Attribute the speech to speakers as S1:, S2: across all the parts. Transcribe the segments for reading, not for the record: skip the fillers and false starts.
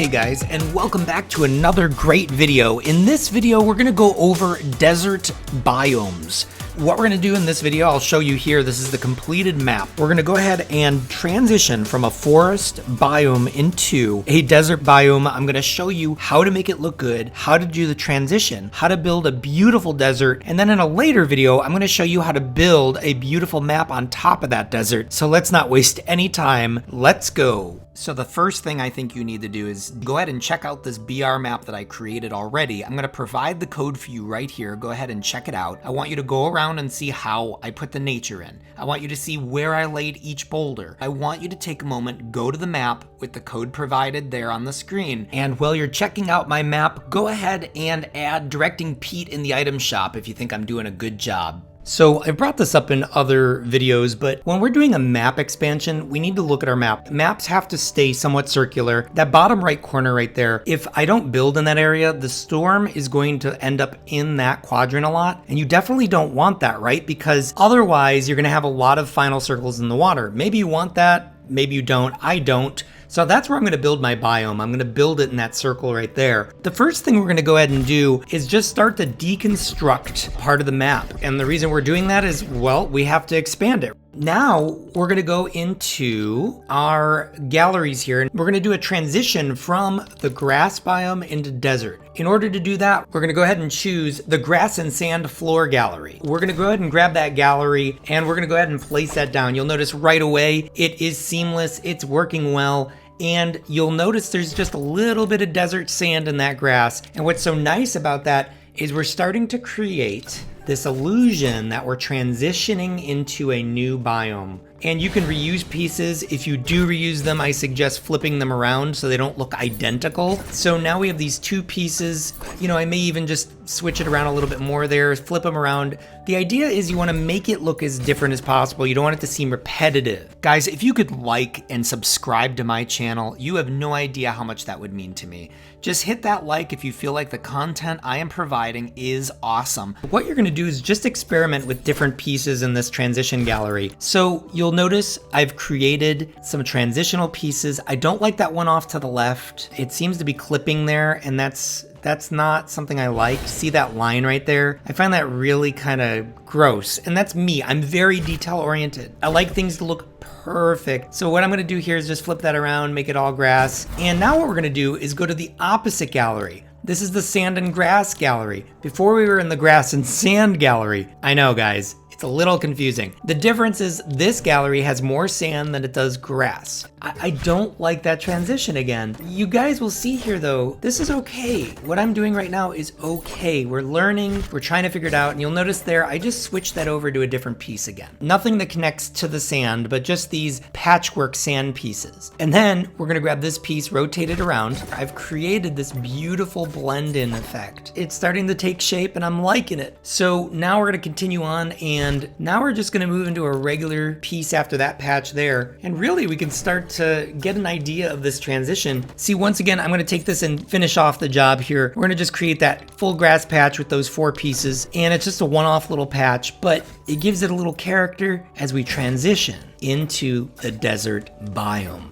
S1: Hey guys, and welcome back to another great video. In this video, we're gonna go over desert biomes. What we're gonna do in this video, I'll show you here, this is the completed map. We're gonna go ahead and transition from a forest biome into a desert biome. I'm gonna show you how to make it look good, how to do the transition, how to build a beautiful desert, and then in a later video, I'm gonna show you how to build a beautiful map on top of that desert. So let's not waste any time, let's go. So the first thing I think you need to do is go ahead and check out this BR map that I created already. I'm gonna provide the code for you right here. Go ahead and check it out. I want you to go around and see how I put the nature in. I want you to see where I laid each boulder. I want you to take a moment, go to the map with the code provided there on the screen. And while you're checking out my map, go ahead and add DirectingPete in the item shop if you think I'm doing a good job. So I brought this up in other videos, but when we're doing a map expansion, we need to look at our map. Maps have to stay somewhat circular. That bottom right corner right there, if I don't build in that area, the storm is going to end up in that quadrant a lot. And you definitely don't want that, right? Because otherwise you're gonna have a lot of final circles in the water. Maybe you want that, maybe you don't, I don't. So that's where I'm gonna build my biome. I'm gonna build it in that circle right there. The first thing we're gonna go ahead and do is just start to deconstruct part of the map. And the reason we're doing that is, well, we have to expand it. Now we're gonna go into our galleries here, and we're gonna do a transition from the grass biome into desert. In order to do that, we're gonna go ahead and choose the grass and sand floor gallery. We're gonna go ahead and grab that gallery, and we're gonna go ahead and place that down. You'll notice right away, it is seamless, it's working well. And you'll notice there's just a little bit of desert sand in that grass. And what's so nice about that is we're starting to create this illusion that we're transitioning into a new biome. And you can reuse pieces. If you do reuse them, I suggest flipping them around so they don't look identical. So now we have these two pieces. You know, I may even just switch it around a little bit more there, flip them around. The idea is you want to make it look as different as possible. You don't want it to seem repetitive. Guys, if you could like and subscribe to my channel, you have no idea how much that would mean to me. Just hit that like if you feel like the content I am providing is awesome. What you're gonna do is just experiment with different pieces in this transition gallery. So you'll notice I've created some transitional pieces. I don't like that one off to the left. It seems to be clipping there, and that's not something I like. See that line right there? I find that really kind of gross, and that's me. I'm very detail oriented. I like things to look perfect. So what I'm gonna do here is just flip that around, make it all grass. And now what we're gonna do is go to the opposite gallery. This is the sand and grass gallery. Before we were in the grass and sand gallery. I know, guys. It's a little confusing. The difference is this gallery has more sand than it does grass. I don't like that transition again. You guys will see here though, this is okay. What I'm doing right now is okay. We're learning, we're trying to figure it out, and you'll notice there, I just switched that over to a different piece again. Nothing that connects to the sand, but just these patchwork sand pieces. And then we're gonna grab this piece, rotate it around. I've created this beautiful blend-in effect. It's starting to take shape and I'm liking it. So now we're gonna continue on, and now we're just gonna move into a regular piece after that patch there. And really we can start to get an idea of this transition. See, once again, I'm gonna take this and finish off the job here. We're gonna just create that full grass patch with those 4 pieces, and it's just a one-off little patch, but it gives it a little character as we transition into the desert biome.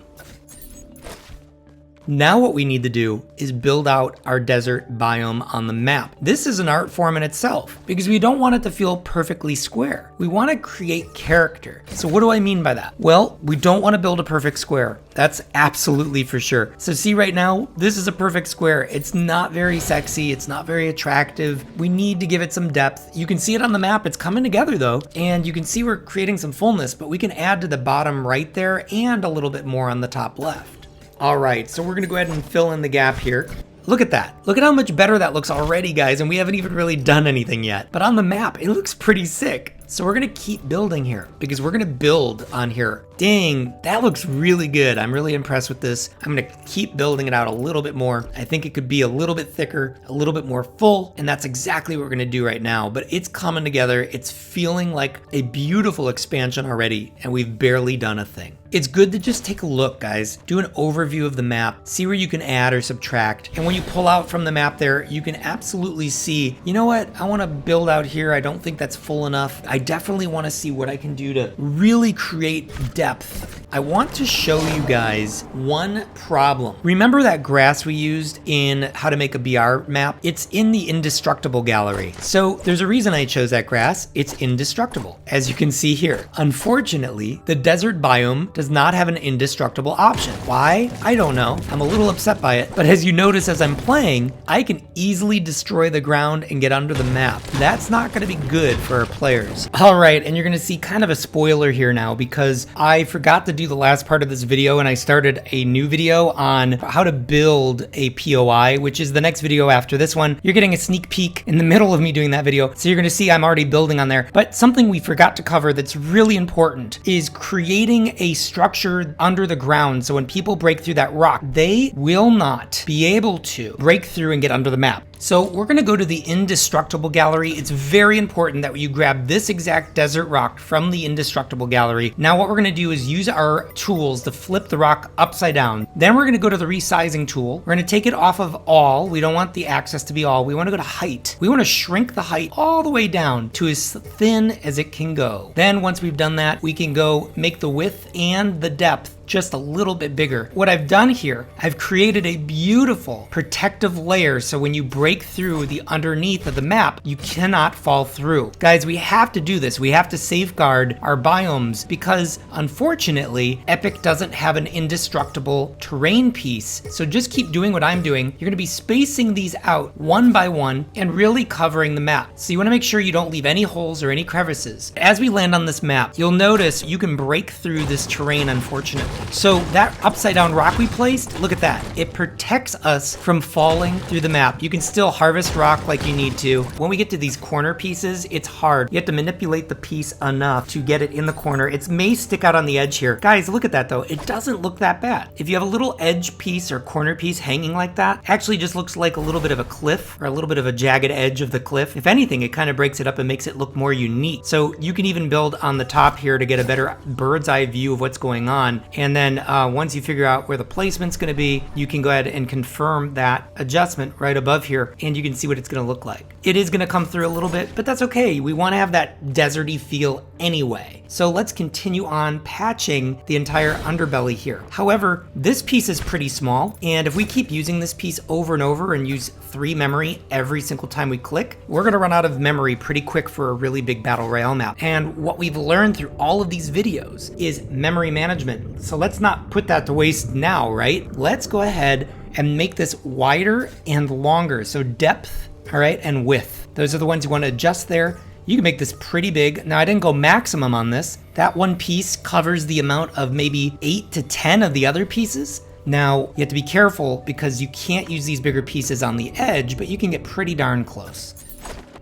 S1: Now what we need to do is build out our desert biome on the map. This is an art form in itself because we don't want it to feel perfectly square. We want to create character. So what do I mean by that? Well, we don't want to build a perfect square. That's absolutely for sure. So see right now, this is a perfect square. It's not very sexy. It's not very attractive. We need to give it some depth. You can see it on the map. It's coming together though. And you can see we're creating some fullness, but we can add to the bottom right there and a little bit more on the top left. All right, so we're gonna go ahead and fill in the gap here. Look at that. Look at how much better that looks already, guys, and we haven't even really done anything yet. But on the map, it looks pretty sick. So we're gonna keep building here because we're gonna build on here. Dang, that looks really good. I'm really impressed with this. I'm gonna keep building it out a little bit more. I think it could be a little bit thicker, a little bit more full, and that's exactly what we're gonna do right now. But it's coming together. It's feeling like a beautiful expansion already, and we've barely done a thing. It's good to just take a look, guys. Do an overview of the map, see where you can add or subtract. And when you pull out from the map there, you can absolutely see, you know what? I wanna build out here. I don't think that's full enough. I definitely wanna see what I can do to really create depth I want to show you guys one problem. Remember that grass we used in how to make a BR map? It's in the indestructible gallery. So there's a reason I chose that grass. It's indestructible, as you can see here. Unfortunately, the desert biome does not have an indestructible option. Why? I don't know. I'm a little upset by it. But as you notice as I'm playing, I can easily destroy the ground and get under the map. That's not going to be good for our players. All right, and you're going to see kind of a spoiler here now because I forgot to do the last part of this video and I started a new video on how to build a POI, which is the next video after this one. You're getting a sneak peek in the middle of me doing that video. So you're going to see I'm already building on there. But something we forgot to cover that's really important is creating a structure under the ground. So when people break through that rock, they will not be able to break through and get under the map. So we're going to go to the indestructible gallery. It's very important that you grab this exact desert rock from the indestructible gallery. Now what we're going to do is use our tools to flip the rock upside down. Then we're going to go to the resizing tool. We're going to take it off of all. We don't want the axis to be all. We want to go to height. We want to shrink the height all the way down to as thin as it can go. Then once we've done that, we can go make the width and the depth just a little bit bigger. What I've done here, I've created a beautiful protective layer so when you break through the underneath of the map, you cannot fall through. Guys, we have to do this. We have to safeguard our biomes because unfortunately, Epic doesn't have an indestructible terrain piece. So just keep doing what I'm doing. You're gonna be spacing these out one by one and really covering the map. So you wanna make sure you don't leave any holes or any crevices. As we land on this map, you'll notice you can break through this terrain, unfortunately. So that upside down rock we placed, look at that. It protects us from falling through the map. You can still harvest rock like you need to. When we get to these corner pieces, it's hard. You have to manipulate the piece enough to get it in the corner. It may stick out on the edge here. Guys, look at that though. It doesn't look that bad. If you have a little edge piece or corner piece hanging like that, actually just looks like a little bit of a cliff or a little bit of a jagged edge of the cliff. If anything, it kind of breaks it up and makes it look more unique. So you can even build on the top here to get a better bird's eye view of what's going on. And then once you figure out where the placement's going to be, you can go ahead and confirm that adjustment right above here, and you can see what it's going to look like. It is going to come through a little bit, but that's okay. We want to have that deserty feel anyway. So let's continue on patching the entire underbelly here. However, this piece is pretty small, and if we keep using this piece over and over and use 3 memory every single time we click, we're going to run out of memory pretty quick for a really big Battle Royale map. And what we've learned through all of these videos is memory management. So let's not put that to waste now, right? Let's go ahead and make this wider and longer. So depth, all right, and width. Those are the ones you want to adjust there. You can make this pretty big. Now I didn't go maximum on this. That one piece covers the amount of maybe 8 to 10 of the other pieces. Now you have to be careful because you can't use these bigger pieces on the edge, but you can get pretty darn close.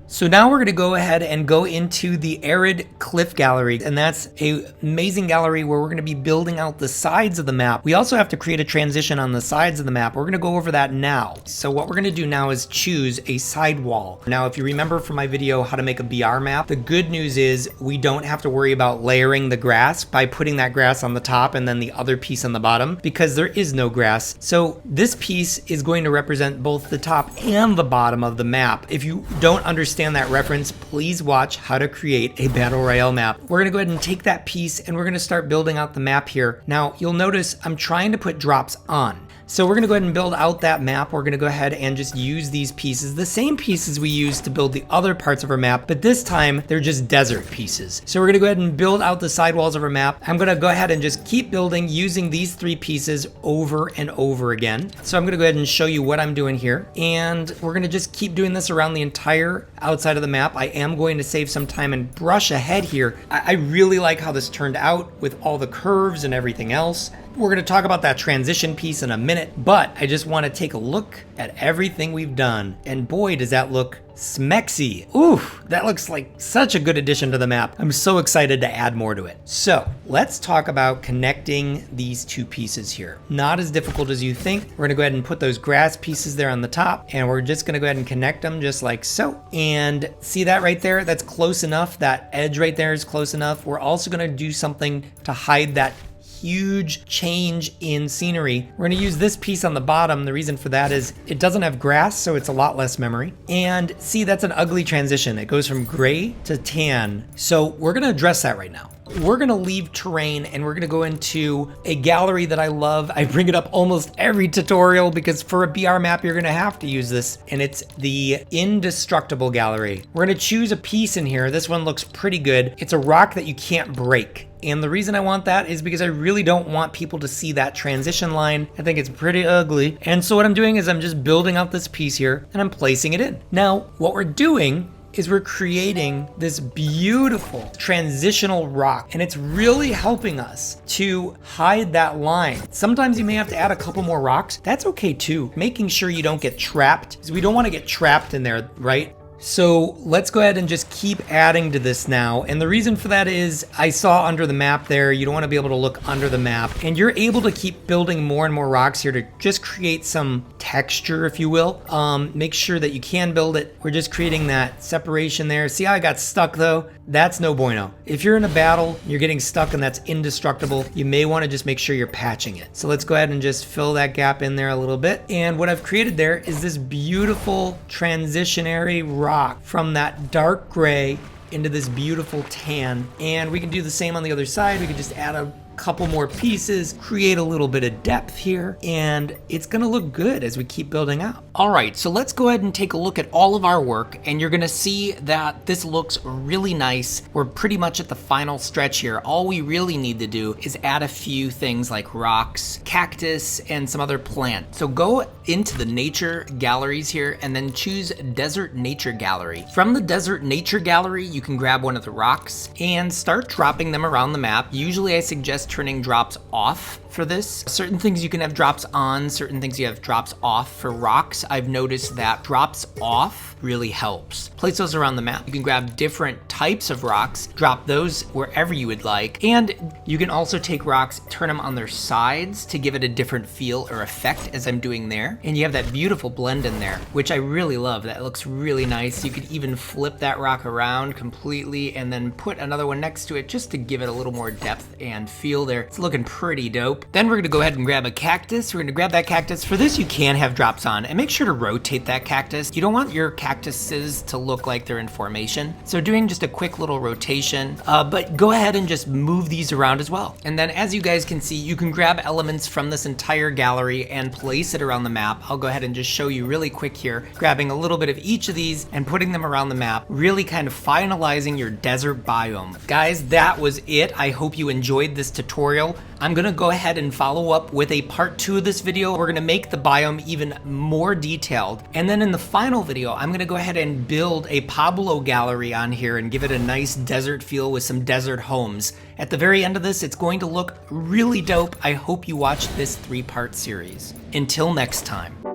S1: So now we're going to go ahead and go into the arid cliff gallery, and that's an amazing gallery where we're going to be building out the sides of the map. We also have to create a transition on the sides of the map. We're going to go over that now. So what we're going to do now is choose a side wall. Now, if you remember from my video how to make a BR map, the good news is we don't have to worry about layering the grass by putting that grass on the top and then the other piece on the bottom because there is no grass. So this piece is going to represent both the top and the bottom of the map. If you don't understand that reference, please watch how to create a Battle Royale map. We're gonna go ahead and take that piece and we're gonna start building out the map here. Now, you'll notice I'm trying to put drops on. So we're gonna go ahead and build out that map. We're gonna go ahead and just use these pieces, the same pieces we used to build the other parts of our map, but this time they're just desert pieces. So we're gonna go ahead and build out the sidewalls of our map. I'm gonna go ahead and just keep building using these 3 pieces over and over again. So I'm gonna go ahead and show you what I'm doing here. And we're gonna just keep doing this around the entire outside of the map. I am going to save some time and brush ahead here. I really like how this turned out with all the curves and everything else. We're going to talk about that transition piece in a minute, but I just want to take a look at everything we've done. And boy, does that look smexy. Ooh, that looks like such a good addition to the map. I'm so excited to add more to it. So let's talk about connecting these 2 pieces here. Not as difficult as you think. We're gonna go ahead and put those grass pieces there on the top, and we're just gonna go ahead and connect them just like so. And see that right there? That's close enough. That edge right there is close enough. We're also gonna do something to hide that huge change in scenery. We're gonna use this piece on the bottom. The reason for that is it doesn't have grass, so it's a lot less memory. And see, that's an ugly transition. It goes from gray to tan. So we're gonna address that right now. we're gonna leave terrain and we're gonna go into a gallery that I love. I bring it up almost every tutorial because for a BR map, you're gonna have to use this, and it's the indestructible gallery. We're gonna choose a piece in here. This one looks pretty good. It's a rock that you can't break. And the reason I want that is because I really don't want people to see that transition line. I think it's pretty ugly. And so what I'm doing is I'm just building out this piece here and I'm placing it in. Now, what we're doing is we're creating this beautiful transitional rock, and it's really helping us to hide that line. Sometimes you may have to add a couple more rocks. That's okay too. Making sure you don't get trapped, because we don't want to get trapped in there, right? So let's go ahead and just keep adding to this now. And the reason for that is I saw under the map there, you don't want to be able to look under the map, and you're able to keep building more and more rocks here to just create some texture, if you will. Make sure that you can build it. We're just creating that separation there. See how I got stuck though? That's no bueno. If you're in a battle, you're getting stuck and that's indestructible, you may want to just make sure you're patching it. So let's go ahead and just fill that gap in there a little bit. And what I've created there is this beautiful transitionary rock from that dark gray into this beautiful tan. And we can do the same on the other side. We can just add a couple more pieces, create a little bit of depth here, and it's gonna look good as we keep building out. All right, so let's go ahead and take a look at all of our work, and you're gonna see that this looks really nice. We're pretty much at the final stretch here. All we really need to do is add a few things like rocks, cactus, and some other plant. So go into the nature galleries here and then choose Desert Nature Gallery. From the Desert Nature Gallery, you can grab one of the rocks and start dropping them around the map. Usually I suggest turning drops off for this. Certain things you can have drops on, certain things you have drops off. For rocks, I've noticed that drops off really helps. Place those around the map. You can grab different types of rocks, drop those wherever you would like, and you can also take rocks, turn them on their sides to give it a different feel or effect as I'm doing there. And you have that beautiful blend in there, which I really love. That looks really nice. You could even flip that rock around completely and then put another one next to it just to give it a little more depth and feel there. It's looking pretty dope. Then we're gonna go ahead and grab a cactus. We're gonna grab that cactus. For this, you can have drops on, and make sure to rotate that cactus. You don't want your cactuses to look like they're in formation. So doing just a quick little rotation, but go ahead and just move these around as well. And then as you guys can see, you can grab elements from this entire gallery and place it around the map. I'll go ahead and just show you really quick here, grabbing a little bit of each of these and putting them around the map, really kind of finalizing your desert biome. Guys, that was it. I hope you enjoyed this tutorial. I'm gonna go ahead and follow up with a part 2 of this video. We're gonna make the biome even more detailed. And then in the final video, I'm gonna go ahead and build a Pablo gallery on here and give it a nice desert feel with some desert homes. At the very end of this, it's going to look really dope. I hope you watch this 3-part series. Until next time.